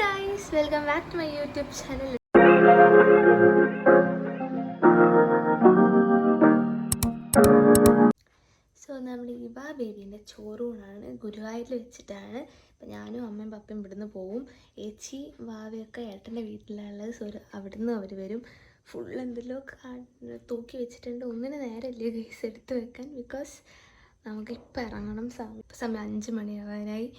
guys, welcome back to my YouTube channel. So നമ്മൾ ഇവ ബേബീൻ്റെ ചോറൂണാണ് ഗുരുവായൂരിൽ വെച്ചിട്ടാണ്. അപ്പം ഞാനും അമ്മയും പപ്പയും ഇവിടുന്ന് പോവും. ഏച്ചി വാവയൊക്കെ ഏട്ടൻ്റെ വീട്ടിലുള്ളത്. സോ അവിടുന്ന് അവർ വരും. ഫുൾ എന്തെല്ലോ തൂക്കി വെച്ചിട്ടുണ്ട്. ഒന്നിന് നേരമില്ല ഗൈസ് എടുത്ത് വെക്കാൻ. ബിക്കോസ് നമുക്കിപ്പോൾ ഇറങ്ങണം. സമയം 5 മണിയാവാനായി.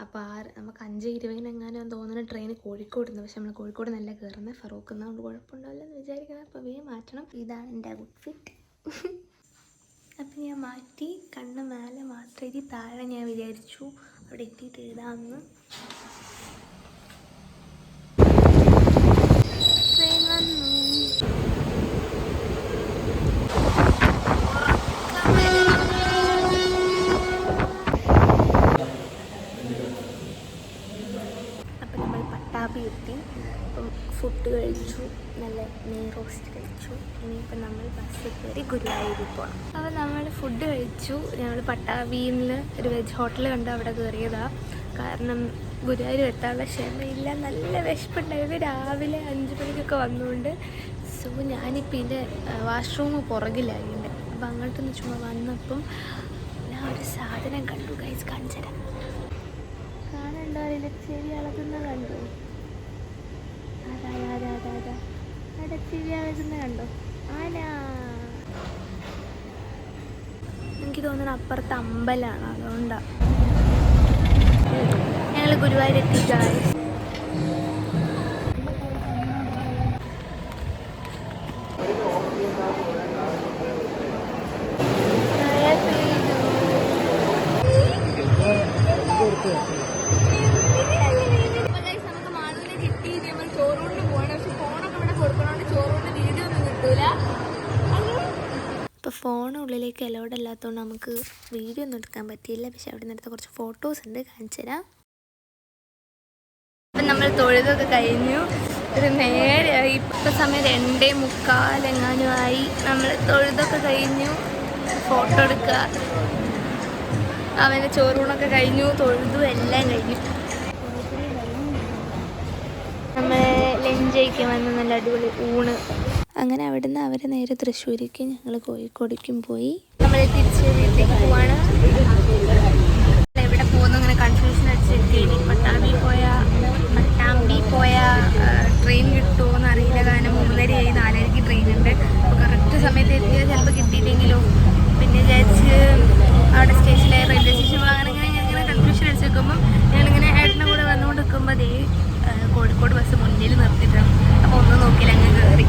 അപ്പോൾ നമുക്ക് 5:20 തോന്നുന്ന ട്രെയിൻ കോഴിക്കോട് നിന്ന്. പക്ഷെ നമ്മൾ കോഴിക്കോട് നല്ല കയറുന്നത് ഫറൂഖ് എന്നതുകൊണ്ട് കുഴപ്പമുണ്ടാവില്ലെന്ന് വിചാരിക്കുന്നത്. അപ്പോൾ വേഗം മാറ്റണം. ഇതാണ് എൻ്റെ ഔട്ട്ഫിറ്റ്. അപ്പം ഞാൻ മാറ്റി കണ്ണ് മേലെ മാത്രം എഴുതി താഴെ ഞാൻ വിചാരിച്ചു അവിടെ എത്തിയിട്ട് എഴുതാമെന്ന്. ട്രെയിൻ വന്നു. അപ്പം നമ്മൾ പട്ടാമ്പി എത്തി. അപ്പം ഫുഡ് കഴിച്ചു, നല്ല നെയ് റോസ്റ്റ് കഴിച്ചു. ഇനിയിപ്പം നമ്മൾ ബസ്സിൽ കയറി ഗുരുവായൂരിൽ പോകണം. അപ്പോൾ നമ്മൾ ഫുഡ് കഴിച്ചു. ഞങ്ങൾ പട്ടാമ്പിയിൽ ഒരു വെജ് ഹോട്ടൽ കണ്ട് അവിടെ കയറിയതാണ്. കാരണം ഗുരുവായൂർ എത്താനുള്ള ക്ഷമയില്ല, നല്ല വിശപ്പുണ്ടായിരുന്നു. രാവിലെ 5 മണിക്കൊക്കെ വന്നുകൊണ്ട്. സോ ഞാനിപ്പോൾ ഇതിൻ്റെ വാഷ്റൂം പുറകിലായിട്ടുണ്ട്. അപ്പോൾ അങ്ങോട്ടൊന്ന് ചുമ്മാ വന്നപ്പം ഞാൻ ഒരു സാധനം കണ്ടു ഗൈസ്, കാണിച്ചുതരാം. കാണണ്ടോ? ചെവി അളകുന്ന കണ്ടു. അവിടെ ചെവി അളകുന്ന കണ്ടോ? ആനാ. എനിക്ക് തോന്നുന്നു അപ്പുറത്ത് അമ്പലമാണ്, അതുകൊണ്ടാണ്. ഞങ്ങൾ ഗുരുവായൂർ എത്തിക്കാറ്. ഇപ്പോൾ ഫോൺ ഉള്ളിലേക്ക് അലൗഡ് അല്ലാത്തതുകൊണ്ട് നമുക്ക് വീഡിയോ ഒന്നും എടുക്കാൻ പറ്റിയില്ല. പക്ഷെ അവിടെ നിന്ന് എടുത്ത കുറച്ച് ഫോട്ടോസ് ഉണ്ട്, കാണിച്ചു തരാം. അപ്പം നമ്മൾ തൊഴുതൊക്കെ കഴിഞ്ഞു. ഒരു നേരെയായി. ഇപ്പോൾ സമയം 2:45 നമ്മൾ തൊഴുതൊക്കെ കഴിഞ്ഞു. ഫോട്ടോ എടുക്കുക, അവൻ്റെ ചോറൂണൊക്കെ കഴിഞ്ഞു, തൊഴുതു എല്ലാം കഴിഞ്ഞു. നമ്മൾ ലഞ്ച് കഴിക്കാൻ വന്ന് നല്ല അടിപൊളി ഊണ്. അങ്ങനെ അവിടുന്ന് അവർ നേരെ തൃശ്ശൂരേക്കും ഞങ്ങൾ കോഴിക്കോടേക്കും പോയി. നമ്മൾ തിരിച്ച് വീട്ടിലേക്ക് പോവാണ്. എവിടെ പോകുന്നു അങ്ങനെ കൺഫ്യൂഷൻ അടിച്ചിരിക്കുകയാണ്. പട്ടാമ്പി പോയ ട്രെയിൻ കിട്ടുമോ എന്നറിയില്ല. കാരണം 3:30 4:30 ട്രെയിൻ ഉണ്ട്. അപ്പോൾ കറക്റ്റ് സമയത്ത് എത്തിയാൽ ചിലപ്പോൾ കിട്ടിയില്ലെങ്കിലോ. പിന്നെ വിചാരിച്ച് അവിടെ സ്റ്റേഷനിലെ റെയിൽവേ സ്റ്റേഷൻ അങ്ങനെ കൺഫ്യൂഷൻ അടിച്ച് നിൽക്കുമ്പം ഞങ്ങളിങ്ങനെ ഏട്ടൻ്റെ കൂടെ വന്നുകൊണ്ട് നിൽക്കുമ്പോൾ കോഴിക്കോട് ബസ് മുന്നിൽ നിർത്തിയിട്ടാണ്. അപ്പോൾ ഒന്നും നോക്കിയില്ല, അങ്ങ് കയറി.